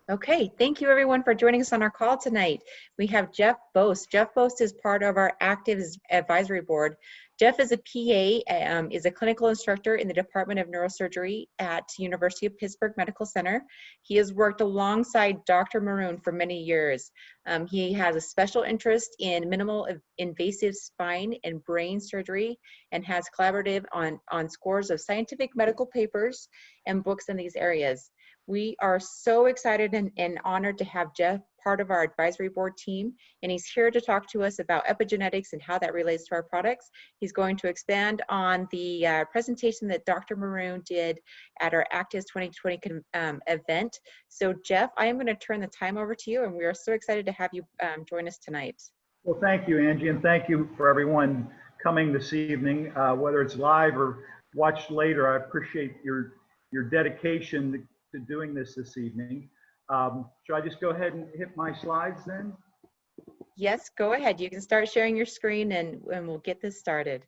Okay, thank you everyone for joining us on our call tonight. We have Jeff Bost. Jeff Bost is part of our ACTIVZ advisory board. Jeff is a PA, is a clinical instructor in the Department of Neurosurgery at University of Pittsburgh Medical Center. He has worked alongside Dr. Maroon for many years. He has a special interest in minimal invasive spine and brain surgery and has collaborated on scores of scientific medical papers and books in these areas. We are so excited and honored to have Jeff part of our advisory board team, and he's here to talk to us about epigenetics and how that relates to our products. He's going to expand on the presentation that Dr. Maroon did at our ACTIVZ 2020 event. So Jeff, I am going to turn the time over to you, and we are so excited to have you join us tonight. Well, thank you, Angie, and thank you for everyone coming this evening, whether it's live or watched later. I appreciate your dedication to doing this evening. Should I just go ahead and hit my slides then? Yes, go ahead. You can start sharing your screen and we'll get this started.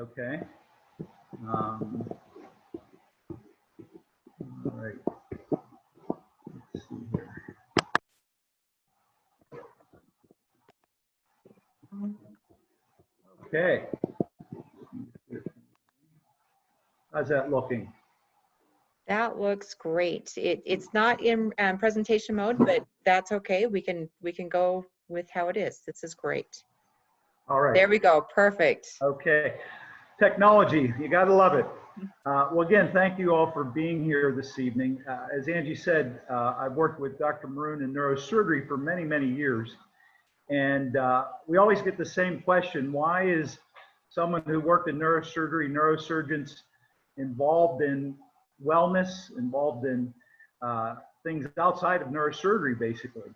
Okay. All right. Let's see here. Okay. How's that looking? That looks great. It's not in presentation mode, but that's okay. We can go with how it is. This is great. All right. There we go. Perfect. Okay. Technology, you got to love it. Well, again, thank you all for being here this evening. As Angie said, I've worked with Dr. Maroon in neurosurgery for many, many years. And we always get the same question: why is someone who worked in neurosurgery, neurosurgeons, involved in wellness, involved in things outside of neurosurgery, basically?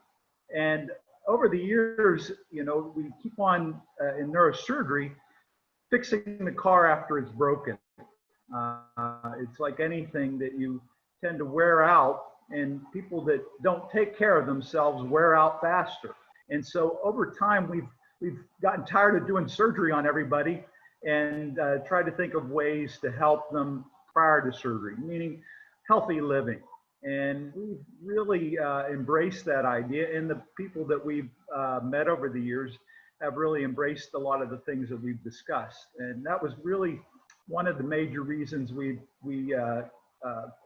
And over the years, you know, we keep on in neurosurgery fixing the car after it's broken. It's like anything that you tend to wear out, and people that don't take care of themselves wear out faster. And so over time, we've gotten tired of doing surgery on everybody and tried to think of ways to help them prior to surgery, meaning healthy living. And we've really embraced that idea, and the people that we've met over the years have really embraced a lot of the things that we've discussed. And that was really one of the major reasons we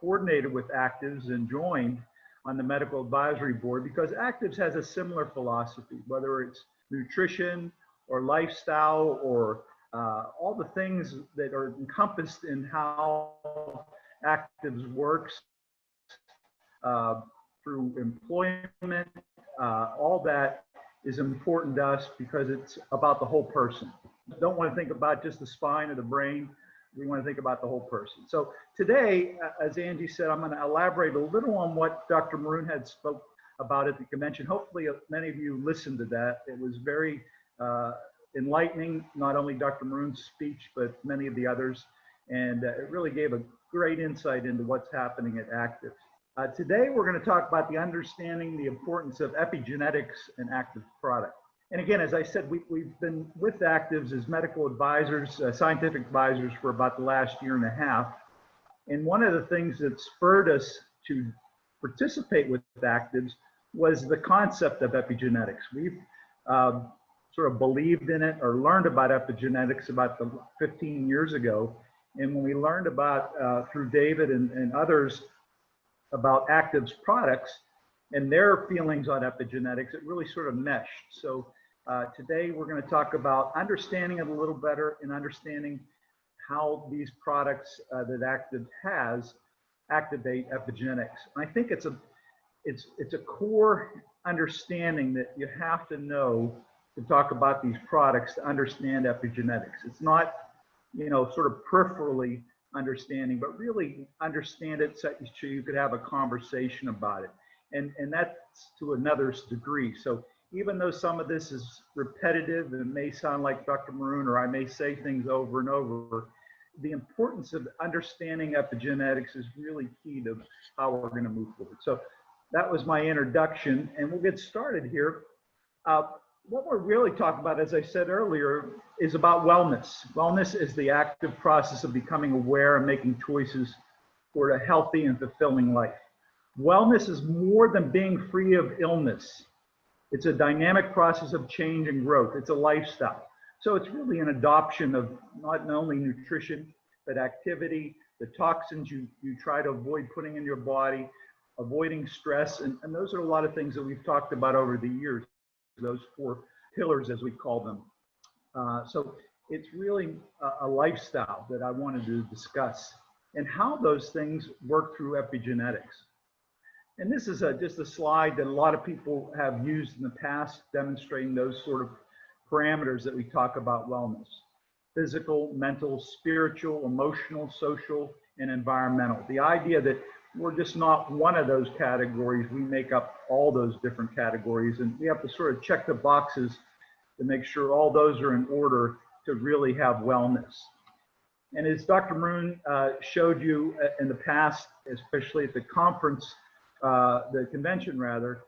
coordinated with ACTIVZ and joined on the medical advisory board, because ACTIVZ has a similar philosophy, whether it's nutrition or lifestyle or all the things that are encompassed in how ACTIVZ works through employment. All that is important to us because it's about the whole person. Don't want to think about just the spine or the brain. We want to think about the whole person. So today, as Angie said, I'm going to elaborate a little on what Dr. Maroon had spoke about at the convention. Hopefully many of you listened to that. It was very enlightening, not only Dr. Maroon's speech, but many of the others. And it really gave a great insight into what's happening at ACTIVZ. Today, we're going to talk about the understanding the importance of epigenetics and ACTIVZ product. And again, as I said, we've been with ACTIVZ as medical advisors, scientific advisors for about the last year and a half. And one of the things that spurred us to participate with ACTIVZ was the concept of epigenetics. We've sort of believed in it or learned about epigenetics about 15 years ago. And when we learned about, through David and others, about ACTIVZ products and their feelings on epigenetics, it really sort of meshed. So today we're going to talk about understanding it a little better and understanding how these products that ACTIVZ has activate epigenetics. And I think it's a core understanding that you have to know to talk about these products to understand epigenetics. It's not, you know, sort of peripherally understanding, but really understand it so you could have a conversation about it. And that's to another degree. So even though some of this is repetitive and it may sound like Dr. Maroon, or I may say things over and over, the importance of understanding epigenetics is really key to how we're going to move forward. So that was my introduction, and we'll get started here. What we're really talking about, as I said earlier, is about wellness. Wellness is the active process of becoming aware and making choices for a healthy and fulfilling life. Wellness is more than being free of illness. It's a dynamic process of change and growth. It's a lifestyle. So it's really an adoption of not only nutrition, but activity, the toxins you try to avoid putting in your body, avoiding stress. And those are a lot of things that we've talked about over the years, those 4 pillars as we call them. So it's really a lifestyle that I wanted to discuss and how those things work through epigenetics. And this is just a slide that a lot of people have used in the past, demonstrating those sort of parameters that we talk about wellness: physical, mental, spiritual, emotional, social, and environmental. The idea that we're just not one of those categories, we make up all those different categories, and we have to sort of check the boxes to make sure all those are in order to really have wellness. And as Dr. Maroon showed you in the past, especially at the conference, the convention rather,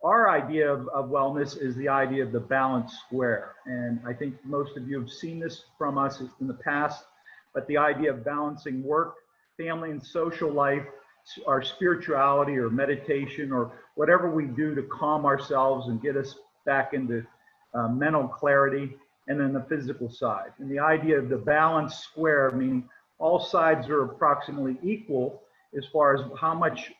our idea of wellness is the idea of the balanced square. And I think most of you have seen this from us in the past, but the idea of balancing work, family, and social life, our spirituality or meditation or whatever we do to calm ourselves and get us back into mental clarity, and then the physical side. And the idea of the balanced square, meaning all sides are approximately equal as far as how much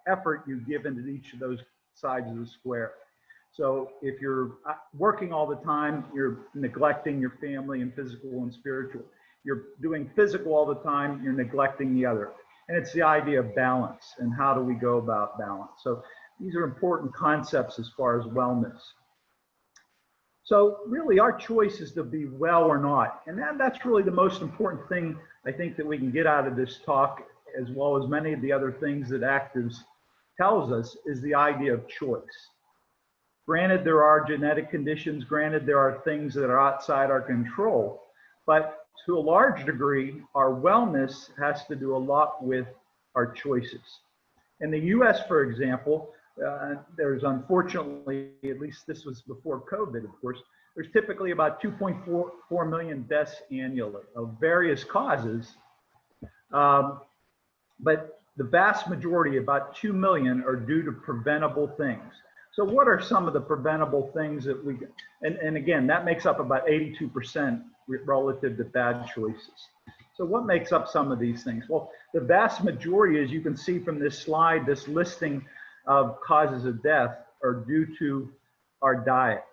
effort you give into each of those sides of the square. So if you're working all the time, you're neglecting your family and physical and spiritual. You're doing physical all the time, you're neglecting the other. And it's the idea of balance and how do we go about balance. So these are important concepts as far as wellness. So really our choice is to be well or not. And that's really the most important thing I think that we can get out of this talk, as well as many of the other things that ACTIVZ tells us, is the idea of choice. Granted, there are genetic conditions, granted, there are things that are outside our control, but to a large degree, our wellness has to do a lot with our choices. In the US, for example, there's unfortunately, at least this was before COVID, of course, there's typically about 2.4 million deaths annually of various causes. But the vast majority, about 2 million, are due to preventable things. So what are some of the preventable things that we, and again, that makes up about 82% relative to bad choices. So what makes up some of these things? Well, the vast majority, as you can see from this slide, this listing of causes of death are due to our diet.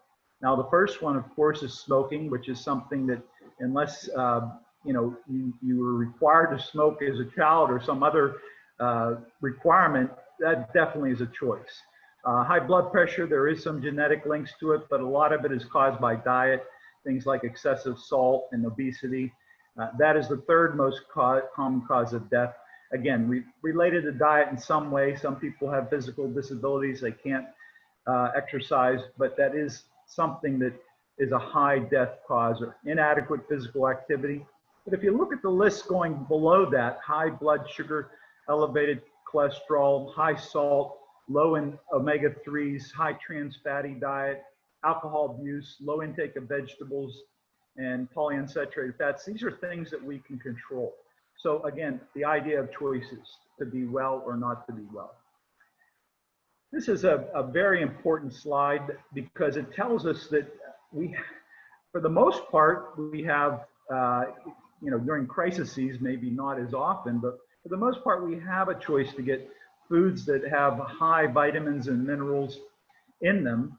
Now, the first one, of course, is smoking, which is something that unless you were required to smoke as a child or some other requirement, that definitely is a choice. High blood pressure, there is some genetic links to it, but a lot of it is caused by diet, things like excessive salt and obesity. That is the third most common cause of death. Again, related to diet in some way. Some people have physical disabilities, they can't exercise, but that is something that is a high death causer. Inadequate physical activity. But if you look at the list going below that, high blood sugar, elevated cholesterol, high salt, low in omega-3s, high trans fatty diet, alcohol abuse, low intake of vegetables, and polyunsaturated fats, these are things that we can control. So again, the idea of choices, to be well or not to be well. This is a very important slide because it tells us that we, for the most part, we have, during crises, maybe not as often, but for the most part, we have a choice to get foods that have high vitamins and minerals in them.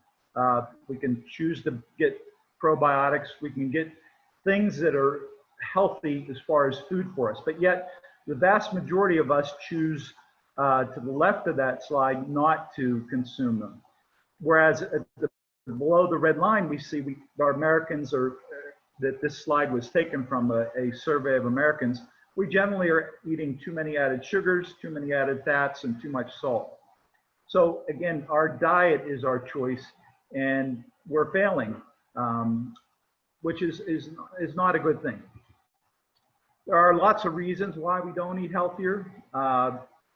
We can choose to get probiotics. We can get things that are healthy as far as food for us, but yet the vast majority of us choose to the left of that slide not to consume them. Whereas below the red line, we see our Americans are, that this slide was taken from a survey of Americans, we generally are eating too many added sugars, too many added fats, and too much salt. So again, our diet is our choice, and we're failing, which is not a good thing. There are lots of reasons why we don't eat healthier.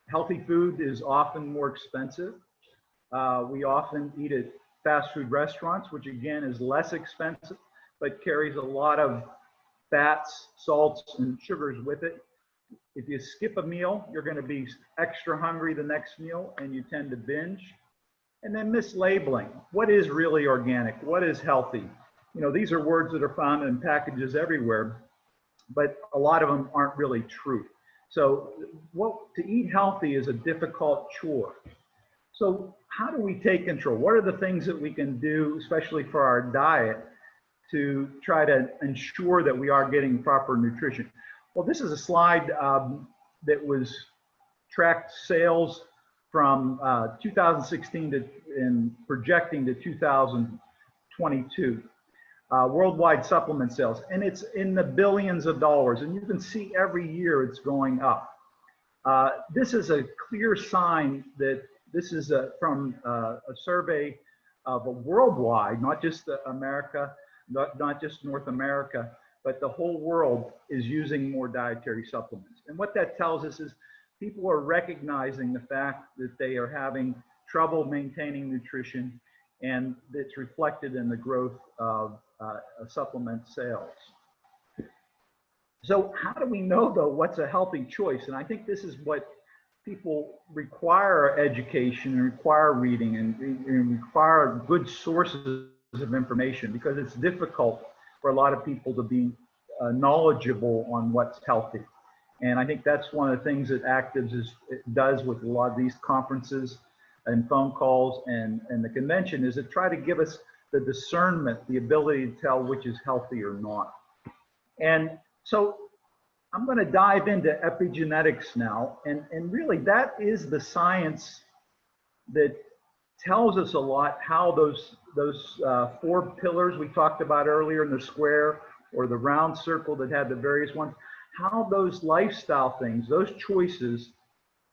Healthy food is often more expensive. We often eat at fast food restaurants, which again is less expensive, but carries a lot of fats, salts, and sugars with it. If you skip a meal, you're going to be extra hungry the next meal and you tend to binge. And then mislabeling. What is really organic? What is healthy? You know, these are words that are found in packages everywhere, but a lot of them aren't really true. So to eat healthy is a difficult chore. So how do we take control? What are the things that we can do, especially for our diet, to try to ensure that we are getting proper nutrition? Well, this is a slide that was tracked sales from 2016 and projecting to 2022. Worldwide supplement sales, and it's in the billions of dollars, and you can see every year it's going up. This is a clear sign that this is from a survey of a worldwide, not just America, not just North America, but the whole world is using more dietary supplements. And what that tells us is people are recognizing the fact that they are having trouble maintaining nutrition, and it's reflected in the growth of supplement sales. So how do we know, though, what's a healthy choice? And I think this is what people require: education, and require reading, and require good sources of information, because it's difficult for a lot of people to be knowledgeable on what's healthy. And I think that's one of the things that ACTIVZ does with a lot of these conferences and phone calls and the convention, is to try to give us the discernment, the ability to tell which is healthy or not. And so I'm going to dive into epigenetics now, and really that is the science that tells us a lot how those 4 pillars we talked about earlier in the square or the round circle that had the various ones, how those lifestyle things, those choices,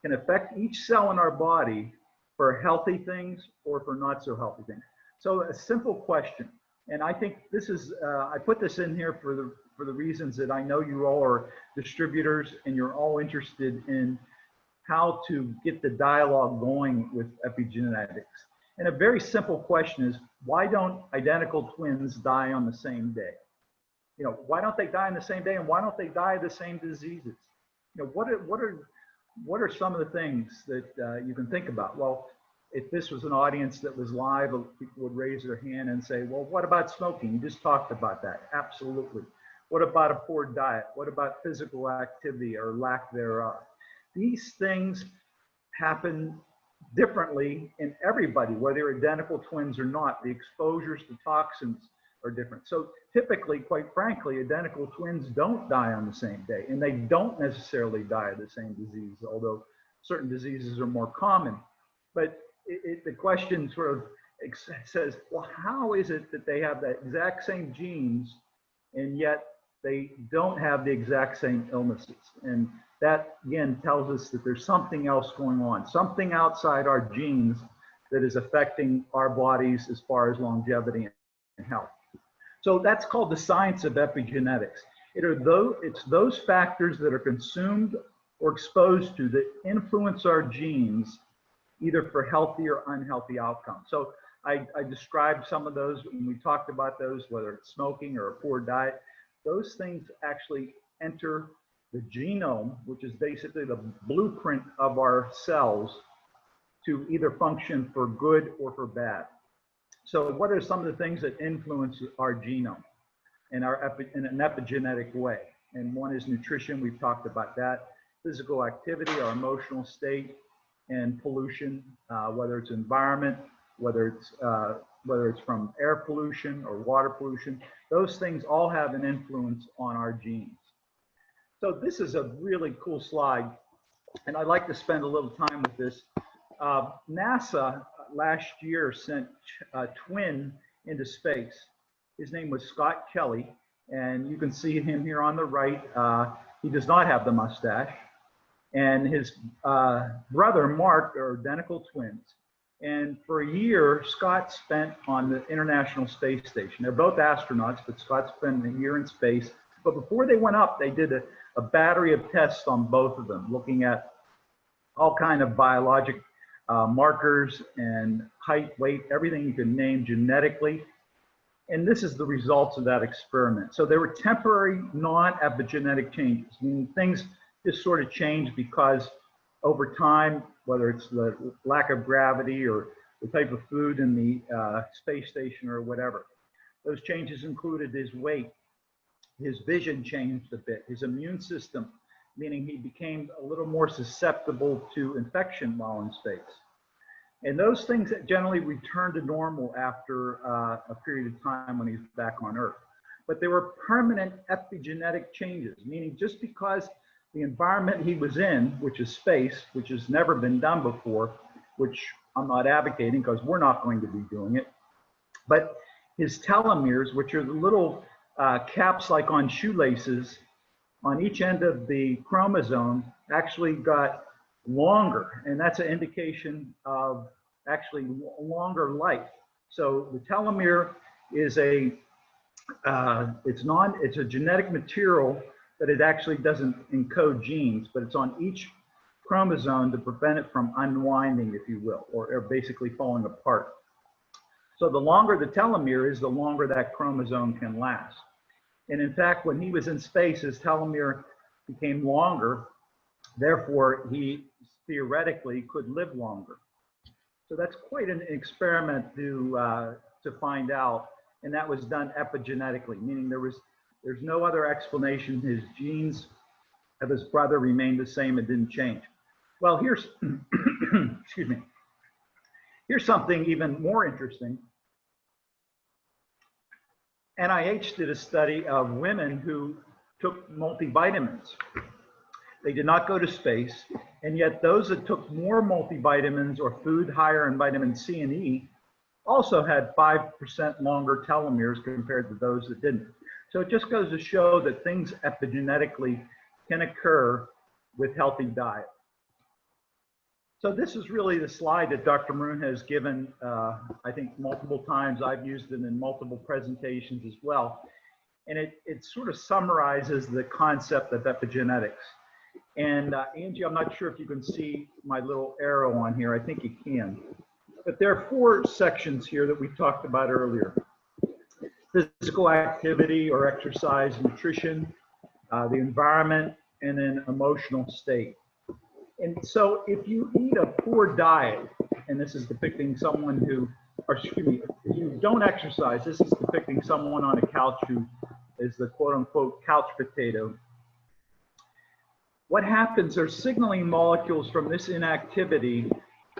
can affect each cell in our body for healthy things or for not so healthy things. So a simple question, and I think this is, I put this in here for the reasons that I know you all are distributors and you're all interested in how to get the dialogue going with epigenetics. And a very simple question is, why don't identical twins die on the same day? You know, why don't they die on the same day, and why don't they die of the same diseases? You know, what are some of the things that you can think about? Well, if this was an audience that was live, people would raise their hand and say, well, what about smoking? You just talked about that. Absolutely. What about a poor diet? What about physical activity or lack thereof? These things happen differently in everybody, whether you're identical twins or not. The exposures to toxins are different. So typically, quite frankly, identical twins don't die on the same day, and they don't necessarily die of the same disease, although certain diseases are more common. But the question sort of says, well, how is it that they have the exact same genes and yet they don't have the exact same illnesses? And that, again, tells us that there's something else going on, something outside our genes that is affecting our bodies as far as longevity and health. So that's called the science of epigenetics. It's those factors that are consumed or exposed to that influence our genes, either for healthy or unhealthy outcomes. So I described some of those when we talked about those, whether it's smoking or a poor diet. Those things actually enter the genome, which is basically the blueprint of our cells, to either function for good or for bad. So what are some of the things that influence our genome in an epigenetic way? And one is nutrition. We've talked about that. Physical activity, our emotional state, and pollution, whether it's environment, whether it's from air pollution or water pollution. Those things all have an influence on our genes. So this is a really cool slide, and I'd like to spend a little time with this. NASA last year sent a twin into space. His name was Scott Kelly, and you can see him here on the right. He does not have the mustache. And his brother, Mark, are identical twins. And for a year, Scott spent on the International Space Station. They're both astronauts, but Scott spent a year in space. But before they went up, they did a battery of tests on both of them, looking at all kind of biologic markers and height, weight, everything you can name genetically. And this is the results of that experiment. So there were temporary non-epigenetic changes, meaning things just sort of change because over time, whether it's the lack of gravity or the type of food in the space station or whatever, those changes included his weight, his vision changed a bit, his immune system, meaning he became a little more susceptible to infection while in space. And those things that generally return to normal after a period of time when he's back on Earth. But there were permanent epigenetic changes, meaning just because the environment he was in, which is space, which has never been done before, which I'm not advocating because we're not going to be doing it, but his telomeres, which are the little caps like on shoelaces on each end of the chromosome, actually got longer, and that's an indication of actually longer life. So the telomere is it's a genetic material, but it actually doesn't encode genes, but it's on each chromosome to prevent it from unwinding, if you will, or basically falling apart. So the longer the telomere is, the longer that chromosome can last. And in fact, when he was in space, his telomere became longer. Therefore, he theoretically could live longer. So that's quite an experiment to find out. And that was done epigenetically, meaning there's no other explanation. His genes of his brother remained the same and didn't change. Well, here's, excuse me. Here's something even more interesting. NIH did a study of women who took multivitamins. They did not go to space, and yet those that took more multivitamins or food higher in vitamin C and E also had 5% longer telomeres compared to those that didn't. So it just goes to show that things epigenetically can occur with healthy diet. So this is really the slide that Dr. Maroon has given, I think, multiple times. I've used it in multiple presentations as well. And it sort of summarizes the concept of epigenetics. And Angie, I'm not sure if you can see my little arrow on here. I think you can. But there are 4 sections here that we talked about earlier. Physical activity or exercise, nutrition, the environment, and then emotional state. And so if you eat a poor diet, and this is depicting someone who, or excuse me, if you don't exercise, this is depicting someone on a couch who is the quote unquote couch potato. What happens are signaling molecules from this inactivity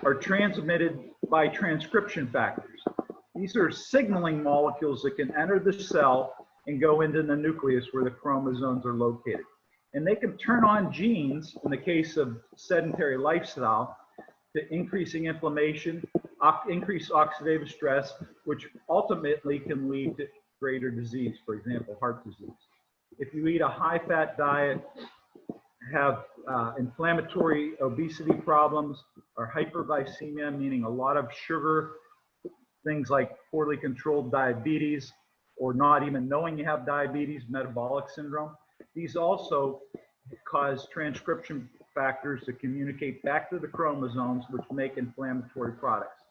are transmitted by transcription factors. These are signaling molecules that can enter the cell and go into the nucleus where the chromosomes are located. And they can turn on genes, in the case of sedentary lifestyle, to increasing inflammation, increase oxidative stress, which ultimately can lead to greater disease, for example, heart disease. If you eat a high-fat diet, have inflammatory obesity problems, or hyperglycemia, meaning a lot of sugar, things like poorly controlled diabetes, or not even knowing you have diabetes, metabolic syndrome. These also cause transcription factors to communicate back to the chromosomes, which make inflammatory products.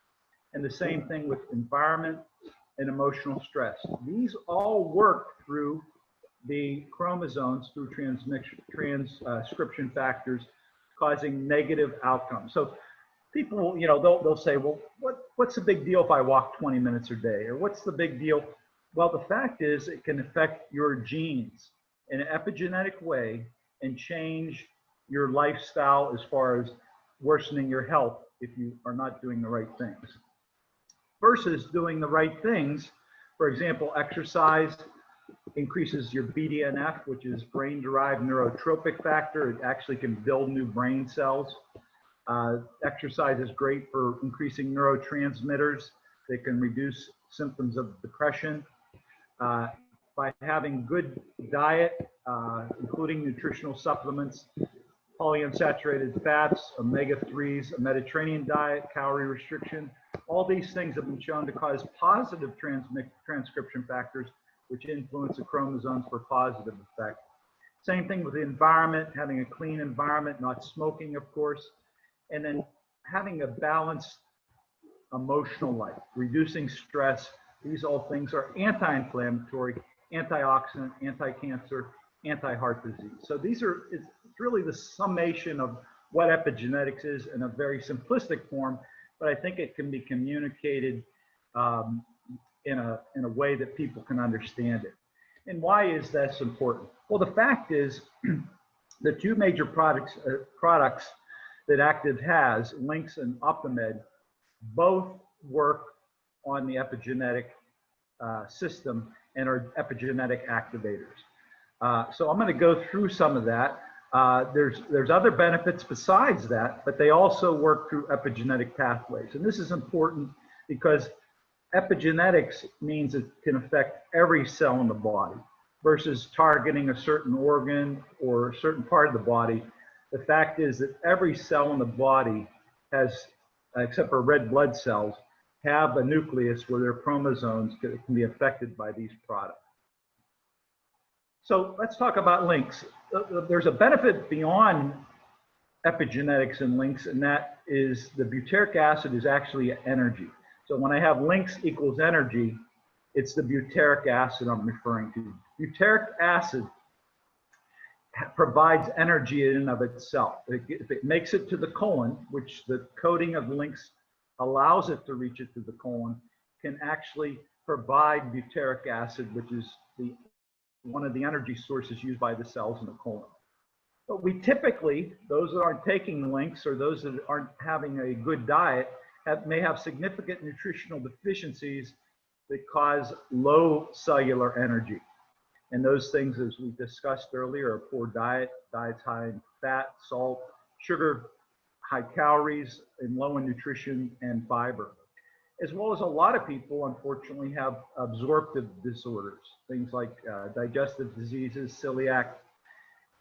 And the same thing with environment and emotional stress. These all work through the chromosomes through transcription factors, causing negative outcomes. So people, you know, they'll say, well, what's the big deal if I walk 20 minutes a day? Or what's the big deal? Well, the fact is it can affect your genes in an epigenetic way and change your lifestyle as far as worsening your health if you are not doing the right things. Versus doing the right things, for example, exercise increases your BDNF, which is brain-derived neurotrophic factor. It actually can build new brain cells. Exercise is great for increasing neurotransmitters that can reduce symptoms of depression. By having good diet, including nutritional supplements, polyunsaturated fats, omega-3s, a Mediterranean diet, calorie restriction, all these things have been shown to cause positive transcription factors, which influence the chromosomes for positive effect. Same thing with the environment, having a clean environment, not smoking, of course, and then having a balanced emotional life, reducing stress. These all things are anti-inflammatory, antioxidant, anti-cancer, anti-heart disease. So it's really the summation of what epigenetics is in a very simplistic form, but I think it can be communicated in a way that people can understand it. And why is that important? Well, the fact is the two major products that Active has, Lynx and OptiMed, both work on the epigenetic system and are epigenetic activators. So I'm going to go through some of that. There's other benefits besides that, but they also work through epigenetic pathways. And this is important because epigenetics means it can affect every cell in the body versus targeting a certain organ or a certain part of the body. The fact is that every cell in the body has, except for red blood cells, have a nucleus where their chromosomes can be affected by these products. So let's talk about Lynx. There's a benefit beyond epigenetics in Lynx, and that is the butyric acid is actually energy. So when I have Lynx equals energy, it's the butyric acid I'm referring to. Butyric acid provides energy in and of itself. If it makes it to the colon, which the coating of Lynx allows it to reach it to the colon, can actually provide butyric acid, which is one of the energy sources used by the cells in the colon. But we typically, those that aren't taking Lynx or those that aren't having a good diet, may have significant nutritional deficiencies that cause low cellular energy. And those things, as we discussed earlier, are poor diet, diets high in fat, salt, sugar, high calories, and low in nutrition and fiber. As well as a lot of people, unfortunately, have absorptive disorders, things like digestive diseases, celiac,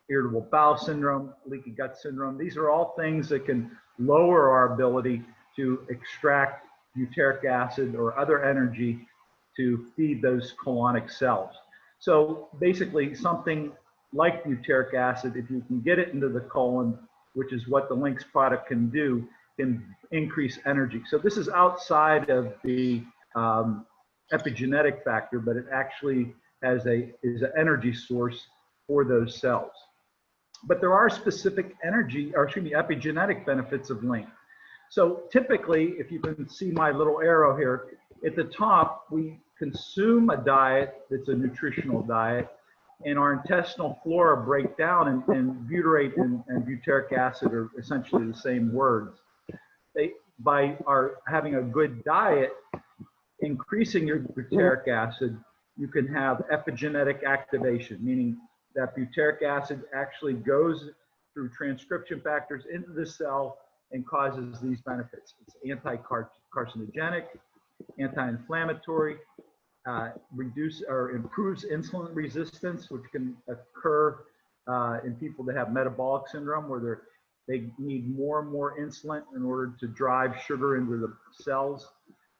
irritable bowel syndrome, leaky gut syndrome. These are all things that can lower our ability to extract butyric acid or other energy to feed those colonic cells. So basically, something like butyric acid, if you can get it into the colon, which is what the Lynx product can do, can increase energy. So this is outside of the epigenetic factor, but it actually is an energy source for those cells. But there are specific epigenetic benefits of Lynx. So typically, if you can see my little arrow here, at the top, we consume a diet that's a nutritional diet, and our intestinal flora break down, and butyrate and butyric acid are essentially the same words. By having a good diet, increasing your butyric acid, you can have epigenetic activation, meaning that butyric acid actually goes through transcription factors into the cell and causes these benefits. It's anti-carcinogenic, anti-inflammatory, reduce or improves insulin resistance, which can occur in people that have metabolic syndrome, where they need more and more insulin in order to drive sugar into the cells.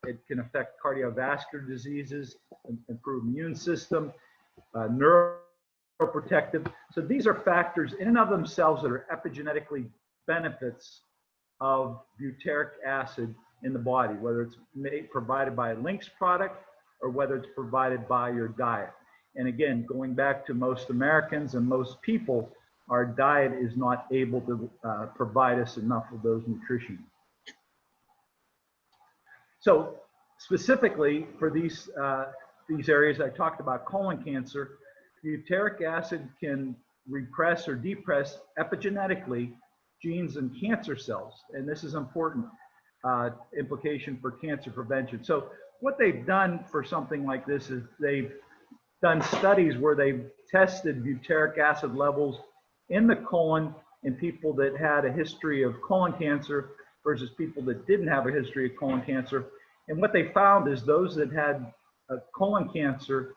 It can affect cardiovascular diseases, improve immune system, neuroprotective. So these are factors in and of themselves that are epigenetically benefits of butyric acid in the body, whether it's provided by a Lynx product or whether it's provided by your diet. And again, going back to most Americans and most people, our diet is not able to provide us enough of those nutrition. So specifically for these areas I talked about, colon cancer, butyric acid can repress or depress epigenetically genes in cancer cells. And this is important implication for cancer prevention. So what they've done for something like this is they've done studies where they've tested butyric acid levels in the colon in people that had a history of colon cancer versus people that didn't have a history of colon cancer. And what they found is those that had colon cancer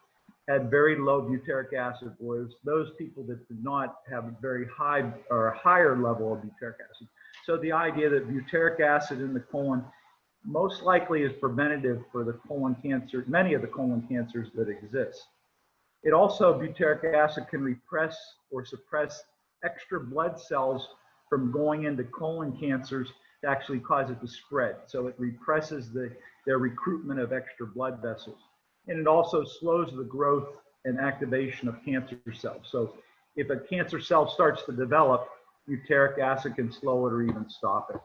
had very low butyric acid, whereas those people that did not have a very high or a higher level of butyric acid. So the idea that butyric acid in the colon most likely is preventative for the colon cancer, many of the colon cancers that exist. It also, butyric acid can repress or suppress extra blood cells from going into colon cancers to actually cause it to spread. So it represses their recruitment of extra blood vessels. And it also slows the growth and activation of cancer cells. So if a cancer cell starts to develop, butyric acid can slow it or even stop it.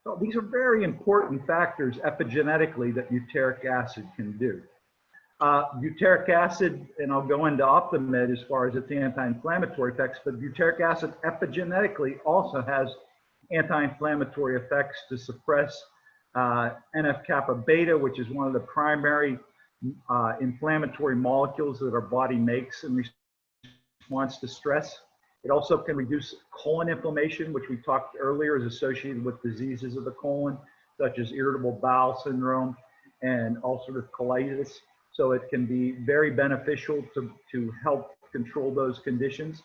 So these are very important factors epigenetically that butyric acid can do. Butyric acid, and I'll go into ACTIVZ as far as its anti-inflammatory effects, but butyric acid epigenetically also has anti-inflammatory effects to suppress NF-kappa beta, which is one of the primary inflammatory molecules that our body makes in response to stress. It also can reduce colon inflammation, which we talked earlier is associated with diseases of the colon, such as irritable bowel syndrome and ulcerative colitis. So it can be very beneficial to help control those conditions.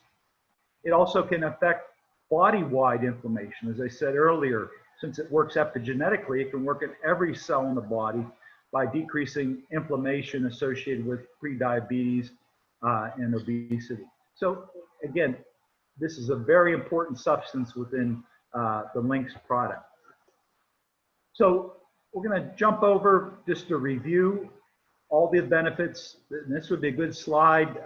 It also can affect body-wide inflammation. As I said earlier, since it works epigenetically, it can work in every cell in the body by decreasing inflammation associated with prediabetes and obesity. So again, this is a very important substance within the Lynx product. So we're going to jump over just to review all the benefits. And this would be a good slide.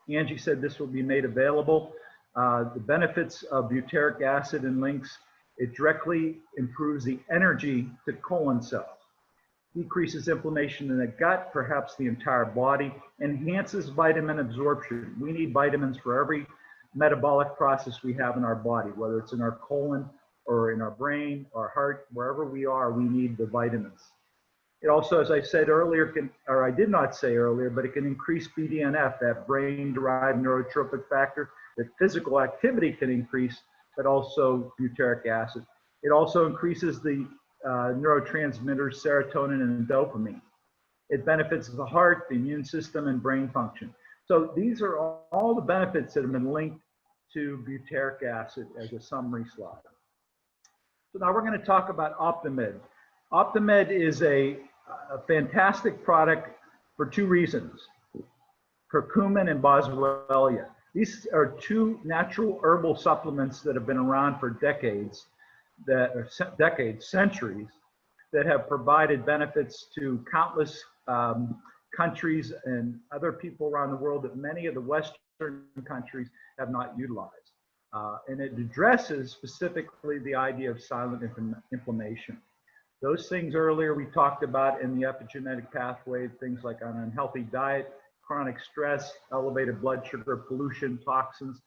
Angie said this will be made available. The benefits of butyric acid in Lynx: it directly improves the energy to colon cells, decreases inflammation in the gut, perhaps the entire body, enhances vitamin absorption. We need vitamins for every metabolic process we have in our body, whether it's in our colon or in our brain, our heart, wherever we are, we need the vitamins. It also, as I said earlier, or I did not say earlier, but it can increase BDNF, that brain-derived neurotrophic factor that physical activity can increase, but also butyric acid. It also increases the neurotransmitters serotonin and dopamine. It benefits the heart, the immune system, and brain function. So these are all the benefits that have been linked to butyric acid as a summary slide. So now we're going to talk about ACTIVZ. ACTIVZ is a fantastic product for two reasons: curcumin and boswellia. These are two natural herbal supplements that have been around for decades, centuries, that have provided benefits to countless countries and other people around the world that many of the Western countries have not utilized. And it addresses specifically the idea of silent inflammation. Those things earlier we talked about in the epigenetic pathway, things like an unhealthy diet, chronic stress, elevated blood sugar, pollution, toxins,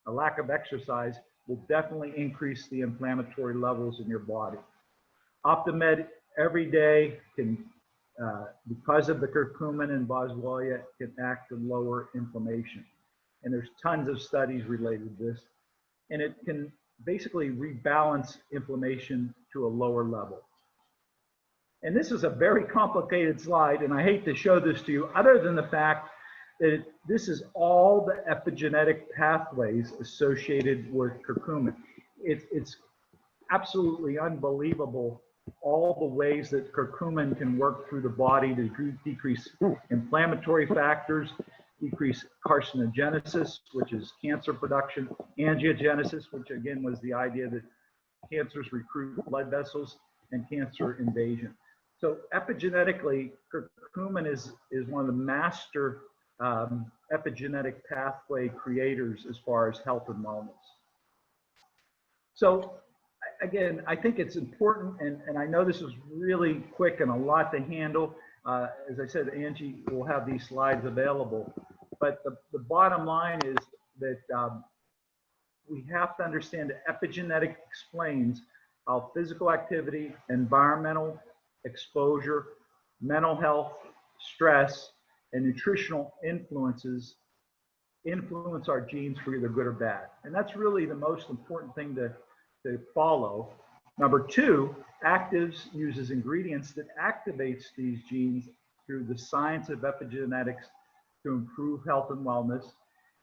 a lack of exercise will definitely increase the inflammatory levels in your body. ACTIVZ every day can, because of the curcumin and boswellia, can act to lower inflammation. And there's tons of studies related to this. And it can basically rebalance inflammation to a lower level. And this is a very complicated slide, and I hate to show this to you, other than the fact that this is all the epigenetic pathways associated with curcumin. It's absolutely unbelievable all the ways that curcumin can work through the body to decrease inflammatory factors, decrease carcinogenesis, which is cancer production, angiogenesis, which again was the idea that cancers recruit blood vessels, and cancer invasion. So epigenetically, curcumin is one of the master epigenetic pathway creators as far as health and wellness. So again, I think it's important, and I know this is really quick and a lot to handle. As I said, Angie will have these slides available. But the bottom line is that we have to understand that epigenetic explains how physical activity, environmental exposure, mental health, stress, and nutritional influences influence our genes for either good or bad. And that's really the most important thing to follow. Number two, ACTIVZ uses ingredients that activates these genes through the science of epigenetics to improve health and wellness.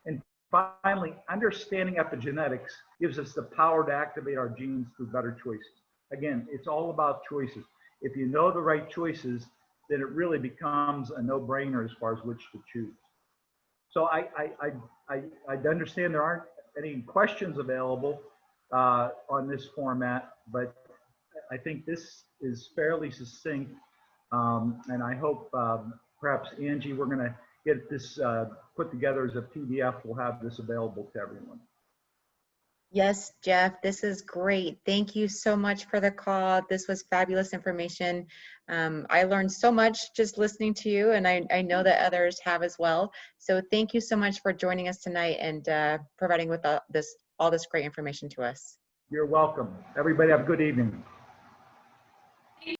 And finally, understanding epigenetics gives us the power to activate our genes through better choices. Again, it's all about choices. If you know the right choices, then it really becomes a no-brainer as far as which to choose. So I understand there aren't any questions available on this format, but I think this is fairly succinct. And I hope perhaps, Angie, we're going to get this put together as a PDF. We'll have this available to everyone. Yes, Jeff, this is great. Thank you so much for the call. This was fabulous information. I learned so much just listening to you, and I know that others have as well. So thank you so much for joining us tonight and providing with all this great information to us. You're welcome. Everybody have a good evening.